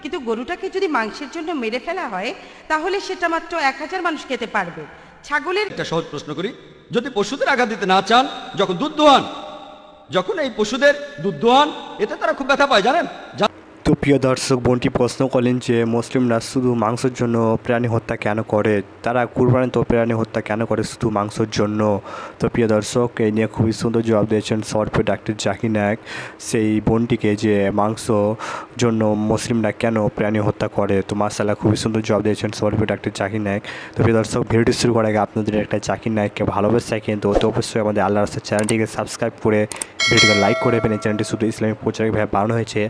কিন্তু গরুটাকে যদি মাংসের জন্য মেরে ফেলা হয় তাহলে সেটা মাত্র 1000 মানুষ খেতে পারবে। ছাগলের একটা সহজ প্রশ্ন করি, যদি পশুদের আঘাত দিতে না চান, যখন দুধ দোহান, যখন এই পশুদের দুধ দোহান, এতে তারা খুব ব্যথা পায়, জানেন? তো প্রিয় দর্শক, বোনটি প্রশ্ন করলেন যে মুসলিমরা শুধু মাংসের জন্য প্রাণী হত্যা কেন করে, তারা কুরবানি তো প্রাণী হত্যা কেন করে শুধু মাংসের জন্য। তো প্রিয় দর্শক, এই নিয়ে খুবই সুন্দর জবাব দিয়েছেন শর্টে ডাক্তার জাকির নায়েক সেই বোনটিকে, যে মাংস জন্য মুসলিমরা কেন প্রাণী হত্যা করে। তো মাশাআল্লাহ খুবই সুন্দর জবাব দিয়েছেন শর্টে ডাক্তার জাকির নায়েক। তো প্রিয় দর্শক, ভিডিওটি শুরু করার আগে আপনাদের একটা জাকির নায়েককে ভালোবাসা কিন্তু অতি অবশ্যই আমাদের আল্লাহ রাস্তার চ্যানেলটিকে সাবস্ক্রাইব করে ভিডিওকে লাইক করে দেবেন। এই চ্যানেলটি শুধু ইসলামিক প্রচারকভাবে বানানো হয়েছে,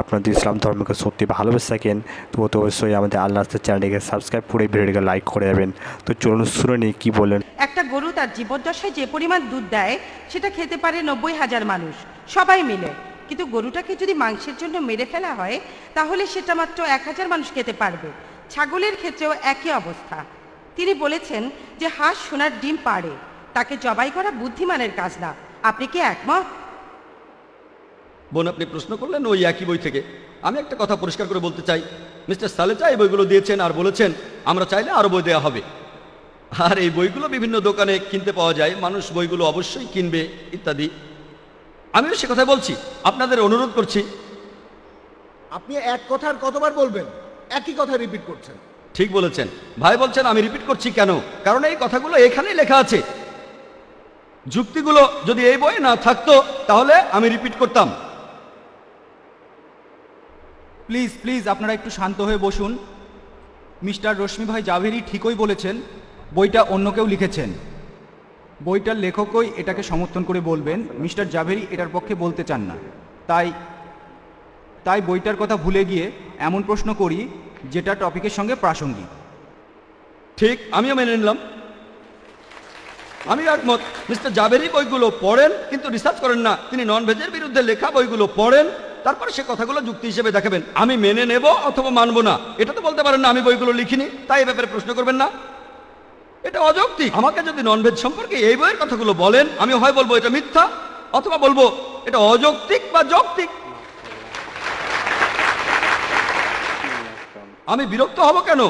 আপনাদের ইসলাম ধর্মকে সত্যি ভালোবেসে থাকেন তো অতি অবশ্যই আমাদের আল্লাহ রাস্তার চ্যানেলটিকে সাবস্ক্রাইব করে ভিডিওটিকে লাইক করে দেবেন। তো চলুন শুনে নিই কী বলেন। একটা গরু তার জীবদ্দশায় যে পরিমাণ দুধ দেয় সেটা খেতে পারে 90,000 মানুষ সবাই মিলে। কিন্তু গরুটাকে যদি মাংসের জন্য মেরে ফেলা হয় তাহলে সেটা মাত্র 1000 মানুষ খেতে পারবে। ছাগলের ক্ষেত্রেও একই অবস্থা। তিনি বলেছেন যে হাঁস সোনার ডিম পাড়ে, তাকে জবাই করা বুদ্ধিমানের কাজ না। আপনি কি একমত? বোন, আপনি প্রশ্ন করলেন ওই একই বই থেকে। আমি একটা কথা পরিষ্কার করে বলতে চাই, মিস্টার সালেচা এই বইগুলো দিয়েছেন আর বলেছেন আমরা চাইলে আরও বই দেওয়া হবে। আর এই বইগুলো বিভিন্ন দোকানে কিনতে পাওয়া যায়, মানুষ বইগুলো অবশ্যই কিনবে ইত্যাদি। আমিও সে কথাই বলছি, আপনাদের অনুরোধ করছি। আপনি এক কথা আর কতবার বলবেন? একই কথা রিপিট করছেন। ঠিক বলেছেন ভাই, বলছেন আমি রিপিট করছি কেন? কারণ এই কথাগুলো এখানেই লেখা আছে। যুক্তিগুলো যদি এই বইয়ে না থাকতো তাহলে আমি রিপিট করতাম। প্লিজ প্লিজ আপনারা একটু শান্ত হয়ে বসুন। মিস্টার রশ্মি ভাই জাভেরি ঠিকই বলেছেন, বইটা অন্য কেউ লিখেছেন, বইটার লেখকই এটাকে সমর্থন করে বলবেন, মিস্টার জাভেরি এটার পক্ষে বলতে চান না। তাই বইটার কথা ভুলে গিয়ে এমন প্রশ্ন করি যেটা টপিকের সঙ্গে প্রাসঙ্গিক। ঠিক, আমিও মেনে নিলাম, আমি একমত। মিস্টার জাভেরি বইগুলো পড়েন কিন্তু রিসার্চ করেন না। তিনি নন ভেজের বিরুদ্ধে লেখা বইগুলো পড়েন, তারপর সে কথাগুলো যুক্তি হিসেবে দেখাবেন। আমি মেনে নেব অথবা মানবো না, এটা তো বলতে পারেন না আমি বইগুলো লিখিনি, তাই এ ব্যাপারে প্রশ্ন করবেন না। এটা অযৌক্তিক। আমাকে যদি ননভেজ সম্পর্কে এই বইয়ের কথাগুলো বলেন, আমি হয় বলবো এটা মিথ্যা অথবা বলবো এটা অযৌক্তিক বা যৌক্তিক। আমি বিরক্ত হব কেন?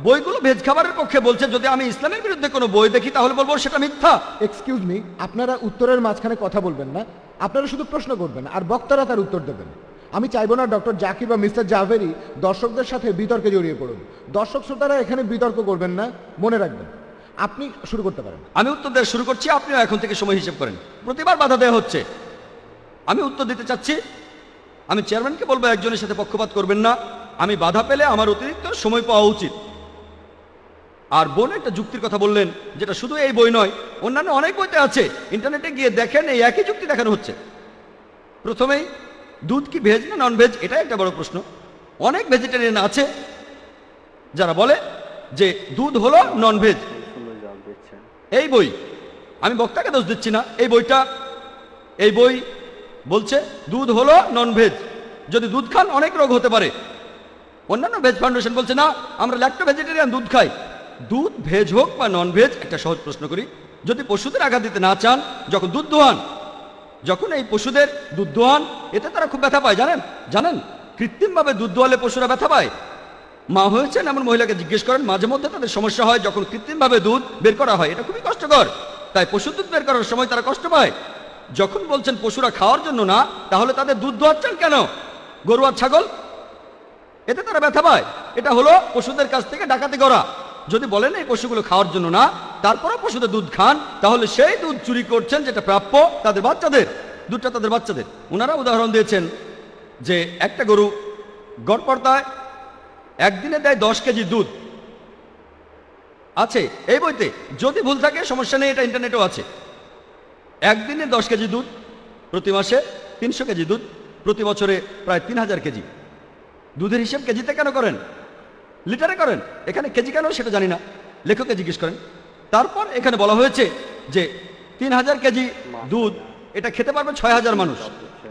বইগুলো ভেজ খাবারের পক্ষে বলছে, যদি আমি ইসলামের বিরুদ্ধে কোনো বই দেখি তাহলে বলবো সেটা মিথ্যা। এক্সকিউজ মি, আপনারা উত্তরের মাঝখানে কথা বলবেন না, আপনারা শুধু প্রশ্ন করবেন আর বক্তারা তার উত্তর দেবেন। আমি চাইবো না ডক্টর জাকির বা মিস্টার জাভেরি দর্শকদের সাথে বিতর্কে জড়িয়ে পড়ুন। দর্শক শ্রোতারা এখানে বিতর্ক করবেন না, মনে রাখবেন। আপনি শুরু করতে পারেন। আমি উত্তর দেওয়া শুরু করছি, আপনিও এখন থেকে সময় হিসেব করেন। প্রতিবার বাধা দেওয়া হচ্ছে। আমি উত্তর দিতে চাচ্ছি। আমি চেয়ারম্যানকে বলবো একজনের সাথে পক্ষপাত করবেন না। আমি বাধা পেলে আমার অতিরিক্ত সময় পাওয়া উচিত। আর বোন একটা যুক্তির কথা বললেন, যেটা শুধু এই বই নয়, অন্যান্য অনেক বইতে আছে। ইন্টারনেটে গিয়ে দেখেন, এই একই যুক্তি দেখানো হচ্ছে। প্রথমেই দুধ কি ভেজ না নন ভেজ, এটা একটা বড় প্রশ্ন। অনেক ভেজিটেরিয়ান আছে যারা বলে যে দুধ হলো নন ভেজ। এই বই, আমি বক্তাকে দোষ দিচ্ছি না, এই বই বলছে দুধ হলো নন ভেজ, যদি দুধ খান অনেক রোগ হতে পারে। অন্যান্য ভেজ ফাউন্ডেশন বলছে না, আমরা ল্যাক্টো ভেজিটেরিয়ান, দুধ খাই। দুধ ভেজ হোক বা নন ভেজ, একটা সহজ প্রশ্ন করি, যদি পশুদের আঘাত দিতে না চান, যখন দুধ দোহান, যখন এই পশুদের দুধ দোহান, এতে তারা খুব ব্যথা পায়, জানেন? কৃত্রিমভাবে দুধ দোয়ালে পশুরা ব্যথা পায়। মা হয়েছেন এমন মহিলাকে জিজ্ঞেস করেন, মাঝে মধ্যে তাদের সমস্যা হয় যখন কৃত্রিমভাবে দুধ বের করা হয়। এটা খুবই কষ্টকর, তাই পশু দুধ বের করার সময় তারা কষ্ট পায়। যখন বলছেন পশুরা খাওয়ার জন্য না, তাহলে তাদের দুধ দোয়াচ্ছেন কেন? গরু আর ছাগল, এতে তারা ব্যথা পায়। এটা হলো পশুদের কাছ থেকে ডাকাতি করা। যদি বলেন এই পশুগুলো খাওয়ার জন্য না, তারপরে পশুদের দুধ খান, তাহলে সেই দুধ চুরি করছেন যেটা প্রাপ্য তাদের বাচ্চাদের, দুধটা তাদের বাচ্চাদের। ওনারা উদাহরণ দিয়েছেন যে একটা গরু গড়পড়তায় একদিনে দেয় 10 কেজি দুধ। আছে এই বইতে, যদি ভুল থাকে সমস্যা নেই, এটা ইন্টারনেটেও আছে। একদিনে 10 কেজি দুধ, প্রতি মাসে 300 কেজি দুধ, প্রতি বছরে প্রায় 3000 কেজি। দুধের হিসেব কেজিতে কেন করেন? লিটারে করেন। এখানে কেজি কেন সেটা জানি না, লেখককে জিজ্ঞেস করেন। তারপর এখানে বলা হয়েছে যে 3000 কেজি দুধ, এটা খেতে পারবে 6000 মানুষ।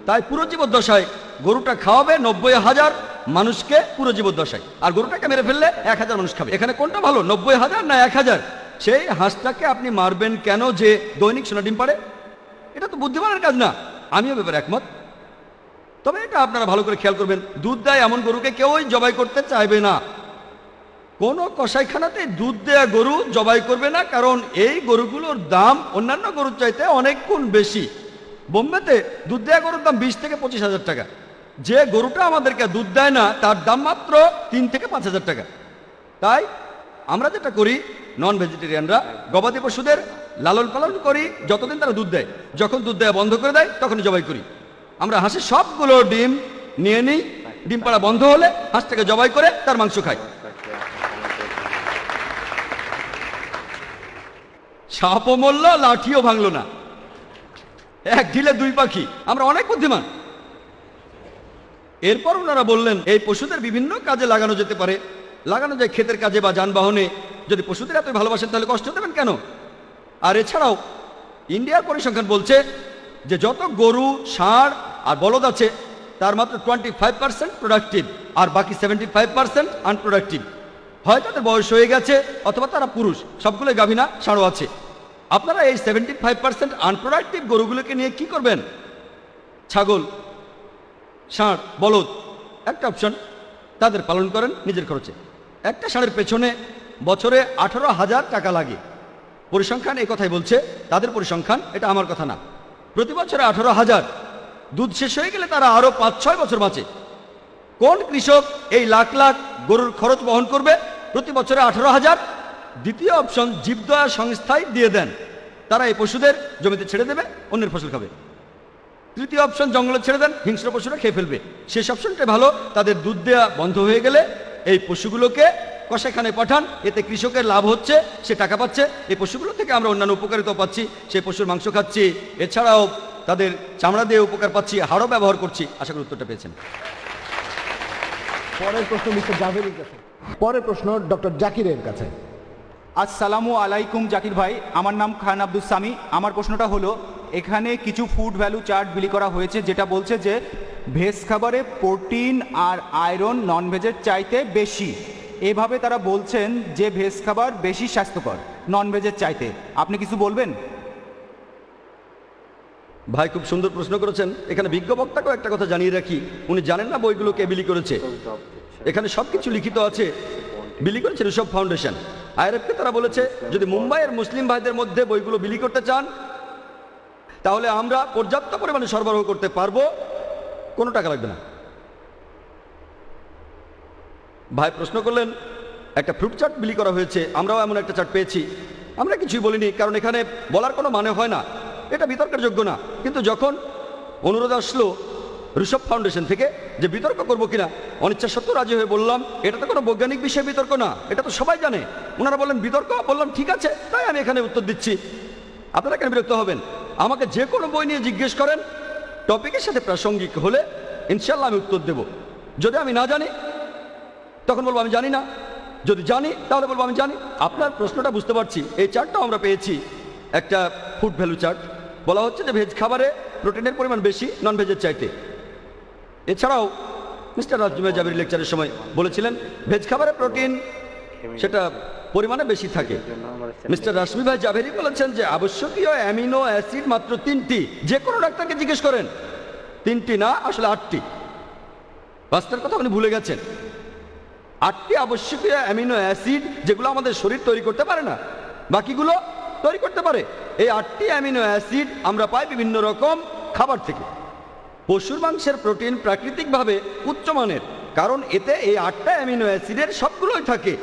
তাই পুরো জীবদ্দশায় গরুটা খাওয়াবে 90,000 মানুষকে পুরো জীবদ্দশায়, আর গরুটাকে মেরে ফেললে 1000 মানুষ খাবে। এখানে কোনটা ভালো, 90,000 না 1000? সেই হাঁসটাকে আপনি মারবেন কেন যে দৈনিক সোনা ডিম পাড়ে? এটা তো বুদ্ধিমানের কাজ না। আমিও ব্যাপারে একমত। তবে এটা আপনারা ভালো করে খেয়াল করবেন, দুধ দেয় এমন গরুকে কেউই জবাই করতে চাইবে না। কোনো কসাইখানাতে দুধ দেয়া গরু জবাই করবে না, কারণ এই গরুগুলোর দাম অন্যান্য গরুর চাইতে অনেক গুণ বেশি। বোম্বেতে দুধ দেয়া গরুর দাম 20 থেকে 25,000 টাকা। যে গরুটা আমাদেরকে দুধ দেয় না তার দাম মাত্র 3 থেকে 5,000 টাকা। তাই আমরা যেটা করি, নন ভেজিটেরিয়ানরা গবাদি পশুদের লালন পালন করি যতদিন তারা দুধ দেয়। যখন দুধ দেওয়া বন্ধ করে দেয় তখনই জবাই করি। আমরা হাঁসের সবগুলো ডিম নিয়ে নিই, ডিম পাড়া বন্ধ হলে হাঁসটাকে জবাই করে তার মাংস খাই। সাপও মরল, লাঠিও ভাঙলো না, এক ঢিলে দুই পাখি। আমরা অনেক বুদ্ধিমান। এরপর ওনারা বললেন এই পশুদের বিভিন্ন কাজে লাগানো যেতে পারে, লাগানো যায় ক্ষেতের কাজে বা যানবাহনে। যদি পশুদের এত ভালোবাসেন তাহলে কষ্ট দেবেন কেন? আর এছাড়াও ইন্ডিয়ার পরিসংখ্যান বলছে যে যত গরু, ষাঁড় আর বলদ আছে তার মাত্র 25% প্রোডাক্টিভ, আর বাকি 75% আনপ্রোডাক্টিভ। হয় তাদের বয়স হয়ে গেছে অথবা তারা পুরুষ, সবগুলোই গাভী না, ষাঁড়ও আছে। আপনারা এই 75% আনপ্রোডাক্টিভ গরুগুলোকে নিয়ে কি করবেন? ছাগল, ষাঁড়, বলদ একটা অপশন, তাদের পালন করেন নিজের খরচে। একটা ষাঁড়ের পেছনে বছরে 18,000 টাকা লাগে। পরিসংখ্যান এই কথাই বলছে, তাদের পরিসংখ্যান, এটা আমার কথা না। প্রতি বছরে 18,000। দুধ শেষ হয়ে গেলে তারা আরো 5-6 বছর বাঁচে। কোন কৃষক এই লাখ লাখ গরুর খরচ বহন করবে? প্রতি বছরে 18,000। দ্বিতীয় অপশন জীবদয়া সংস্থায় দিয়ে দেন, তারা এই পশুদের জমিতে ছেড়ে দেবে, অন্যের ফসল খাবে। তৃতীয় অপশন জঙ্গলে ছেড়ে দেন, হিংস্র পশুরা খেয়ে ফেলবে। শেষ অপশনটাই ভালো, তাদের দুধ দেওয়া বন্ধ হয়ে গেলে এই পশুগুলোকে কসাইখানায় পাঠান, এতে কৃষকের লাভ হচ্ছে, সে টাকা পাচ্ছে। এই পশুগুলো থেকে আমরা অন্যান্য উপকারিতা পাচ্ছি, সেই পশুর মাংস খাচ্ছি, এছাড়াও তাদের চামড়া দিয়ে উপকার পাচ্ছি, হাড়ও ব্যবহার করছি। আশা করি উত্তরটা পেয়েছেন। পরের প্রশ্ন মিস্টার জাভেরির কাছে। পরের প্রশ্ন ডক্টর জাকিরের কাছে। আসসালামু আলাইকুম জাকির ভাই, আমার নাম খান আব্দুল সামি। আমার প্রশ্নটা হলো, এখানে কিছু ফুড ভ্যালু চার্ট বিলি করা হয়েছে যেটা বলছে যে ভেজ খাবারে প্রোটিন আর আয়রন নন ভেজের চাইতে বেশি। এভাবে তারা বলছেন যে ভেজ খাবার বেশি স্বাস্থ্যকর নন ভেজের চাইতে। আপনি কিছু বলবেন? ভাই খুব সুন্দর প্রশ্ন করেছেন। এখানে বিজ্ঞ বক্তাকেও একটা কথা জানিয়ে রাখি, উনি জানেন না বইগুলো কে বিলি করেছে। এখানে সবকিছু লিখিত আছে। বিলি করেছে ঋষভ ফাউন্ডেশন। আইআরএফকে তারা বলেছে যদি মুম্বাইয়ের মুসলিম ভাইদের মধ্যে বইগুলো বিলি করতে চান তাহলে আমরা পর্যাপ্ত পরিমাণে সরবরাহ করতে পারবো, কোনো টাকা লাগবে না। ভাই প্রশ্ন করলেন একটা ফ্রুট চার্ট বিলি করা হয়েছে, আমরাও এমন একটা চার্ট পেয়েছি। আমরা কিছুই বলিনি, কারণ এখানে বলার কোনো মানে হয় না, এটা বিতর্কের যোগ্য না। কিন্তু যখন অনুরোধ আসলো ঋষভ ফাউন্ডেশন থেকে যে বিতর্ক করবো কিনা, অনিচ্ছা সত্ত্বেও রাজি হয়ে বললাম এটা তো কোনো বৈজ্ঞানিক বিষয়ে বিতর্ক না, এটা তো সবাই জানে। ওনারা বললেন বিতর্ক, বললাম ঠিক আছে, তাই আমি এখানে উত্তর দিচ্ছি। আপনারা কেন বিরক্ত হবেন? আমাকে যে কোনো বই নিয়ে জিজ্ঞেস করেন, টপিকের সাথে প্রাসঙ্গিক হলে ইনশাল্লাহ আমি উত্তর দেব। যদি আমি না জানি তখন বলবো আমি জানি না, যদি জানি তাহলে বলবো আমি জানি। আপনার প্রশ্নটা বুঝতে পারছি। এই চার্টটাও আমরা পেয়েছি, একটা ফুড ভ্যালু চার্ট। বলা হচ্ছে যে ভেজ খাবারে প্রোটিনের পরিমাণ বেশি নন ভেজের চাইতে। এছাড়াও মিস্টার রাজমে জাবির লেকচারের সময় বলেছিলেন ভেজ খাবারে প্রোটিন সেটা পরিমাণে বেশি থাকে। মিস্টার রাশমি ভাই জাভেরি বলেছেন যে আবশ্যকীয় অ্যামিনো অ্যাসিড মাত্র 3টি। যে কোনো ডাক্তারকে জিজ্ঞেস করেন, 3টি না, আসলে 8টি। পাঁচটার কথা আপনি ভুলে গেছেন। 8টি আবশ্যকীয় অ্যামিনো অ্যাসিড যেগুলো আমাদের শরীর তৈরি করতে পারে না, বাকিগুলো তৈরি করতে পারে। এই 8টি অ্যামিনো অ্যাসিড আমরা পাই বিভিন্ন রকম খাবার থেকে। পশুর মাংসের প্রোটিন প্রাকৃতিকভাবে উচ্চমানের, কারণ এতে এই 8টা অ্যামিনো অ্যাসিডের সবগুলোই থাকে।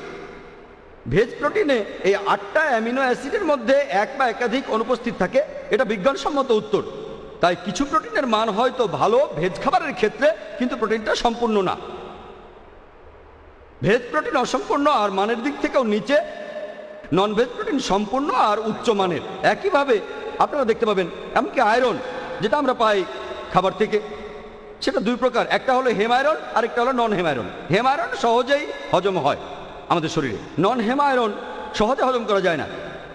ভেজ প্রোটিনে এই 8টা অ্যামিনো অ্যাসিডের মধ্যে এক বা একাধিক অনুপস্থিত থাকে, এটা বিজ্ঞানসম্মত উত্তর। তাই কিছু প্রোটিনের মান হয়তো ভালো ভেজ খাবারের ক্ষেত্রে, কিন্তু প্রোটিনটা সম্পূর্ণ না। ভেজ প্রোটিন অসম্পূর্ণ আর মানের দিক থেকেও নিচে, নন ভেজ প্রোটিন সম্পূর্ণ আর উচ্চমানের। একইভাবে আপনারা দেখতে পাবেন এমনকি আয়রন যেটা আমরা পাই খাবার থেকে, সেটা দুই প্রকার, একটা হলো হেম আয়রন আর একটা হলো নন হেম আয়রন। হেম আয়রন সহজেই হজম হয় আমাদের শরীরে, নন হেম আয়রন সহজে হজম করা যায় না।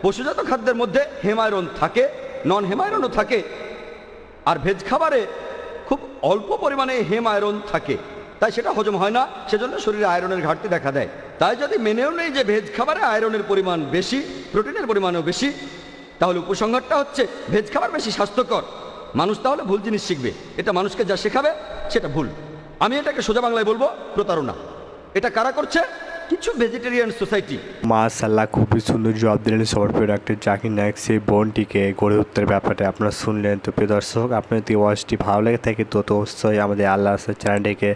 পশুজাত খাদ্যের মধ্যে হেম আয়রন থাকে, নন হেম আয়রনও থাকে, আর ভেজ খাবারে খুব অল্প পরিমাণে হেম আয়রন থাকে, তাই সেটা হজম হয় না, সেজন্য শরীরে আয়রনের ঘাটতি দেখা দেয়। তাই যদি মেনেও নেই যে ভেজ খাবারে আয়রনের পরিমাণ বেশি, প্রোটিনের পরিমাণও বেশি, তাহলে উপসংহারটা হচ্ছে ভেজ খাবার বেশি স্বাস্থ্যকর। মানুষ তাহলে ভুল জিনিস শিখবে, এটা মানুষকে যা শেখাবে সেটা ভুল। আমি এটাকে সোজা বাংলায় বলবো প্রতারণা। এটা কারা করছে? কিছু ভেজিটেরিয়ান সোসাইটি। মাশাআল্লাহ, খুবই সুন্দর জবাব দিলেন সবার প্রিয় ডাক্তার জাকির নায়েক সেই বোনটিকে গড়ে উত্তরের ব্যাপারে আপনারা শুনলেন। তো প্রিয় দর্শক, আপনার যদি ওয়াচটি ভালো লেগে থাকে তো অবশ্যই আমাদের আল্লাহ রাসূল চ্যানেলটিকে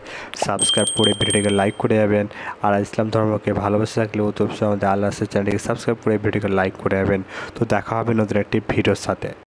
সাবস্ক্রাইব করে ভিডিওটিকে লাইক করে যাবেন। আর ইসলাম ধর্মকে ভালোবাসে থাকলে অবশ্যই আমাদের আল্লাহ রাসূল চ্যানেলটিকে সাবস্ক্রাইব করে ভিডিওটিকে লাইক করে যাবেন। তো দেখা হবে নতুন একটি ভিডিওর সাথে।